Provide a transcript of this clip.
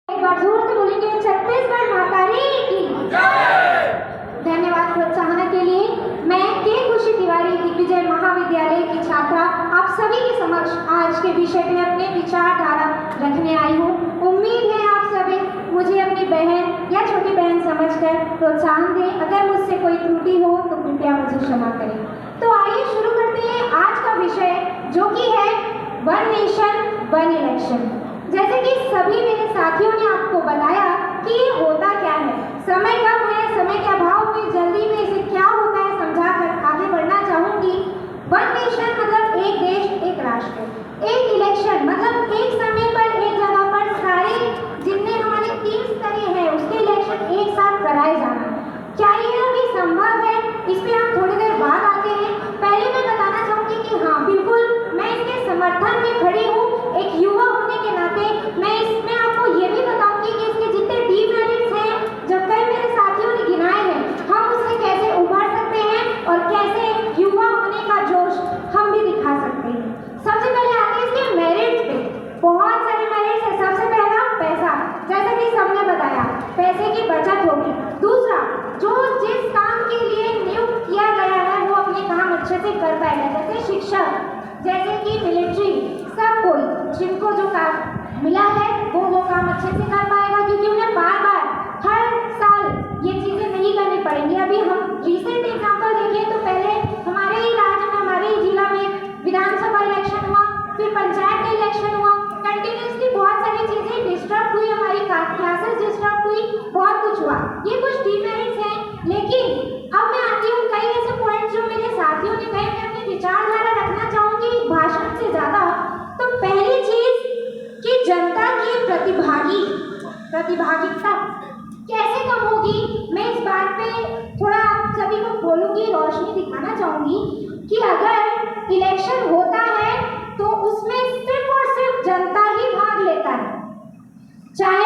एक बार जोर से बोलेंगे छत्तीसगढ़ माता की जय। धन्यवाद प्रोत्साहन के लिए। मैं के खुशी तिवारी दिग्विजय महाविद्यालय की छात्रा आप सभी के समक्ष आज के विषय में अपने विचारधारा रखने आई हूँ। उम्मीद है आप सभी मुझे अपनी बहन या छोटी बहन समझकर प्रोत्साहन दें। अगर मुझसे कोई त्रुटि हो तो कृपया मुझे क्षमा करें। तो आइए शुरू करते हैं आज का विषय, जो कि है वन नेशन वन इलेक्शन। जैसे कि सभी मेरे साथियों ने आपको बताया कि ये होता क्या है, समय कम है, समय के अभाव में जल्दी में इसे क्या होता है समझा कर आगे बढ़ना चाहूँगी। वन नेशन मतलब एक देश एक राष्ट्र, एक इलेक्शन मतलब एक समय पर एक जगह पर सारे जितने हमारे 3 स्तरीय हैं उसके इलेक्शन एक साथ कराए जाना। क्या ये अभी संभव है, इस पर हम थोड़ी देर बाद आते हैं। पहले मैं बताना चाहूँगी कि हाँ बिल्कुल मैं इसके समर्थन में खड़ी हूँ। एक युवा होने के नाते मैं इसमें आपको ये भी बताऊंगी कि इसके जितने डीमेरिट्स हैं जो कई मेरे साथियों ने गिनाए हैं, हम उससे कैसे उभर सकते हैं और कैसे युवा होने का जोश हम भी दिखा सकते हैं। सबसे पहले आते हैं इसके मेरिट्स पे। बहुत सारे मेरिट्स हैं। सबसे पहला पैसा, जैसा कि सबने बताया पैसे की बचत होगी। दूसरा, जो जिस काम के लिए नियुक्त किया गया है वो अपने काम अच्छे से कर पाएगा, जैसे शिक्षक, जैसे कि मिलिट्री, सब कोई जिनको जो काम मिला है वो काम अच्छे से कर पाएगा, क्योंकि उन्हें बार बार हर साल ये चीज़ें नहीं करनी पड़ेंगी। अभी हम रिसेंट एग्जाम्पल देखें तो पहले हमारे ही राज्य में, हमारे ही जिला में विधानसभा इलेक्शन हुआ, फिर पंचायत का इलेक्शन हुआ, कंटिन्यूसली बहुत सारी चीज़ें डिस्टर्ब हुई, हमारी क्लासेस डिस्टर्ब हुई, बहुत कुछ हुआ। ये कुछ डीमेरिट्स हैं। लेकिन अब मैं आती हूँ कई ऐसे पॉइंट्स जो मेरे साथियों ने कहे, मैं अपनी विचारधारा रखना चाहूँगी भाषण से ज़्यादा। तो पहली चीज कि जनता की प्रतिभागिता कैसे कम होगी, मैं इस बात पे थोड़ा आप सभी को बोलूँगी, रोशनी दिखाना चाहूँगी कि अगर इलेक्शन होता है तो उसमें सिर्फ और सिर्फ जनता ही भाग लेता है, चाहे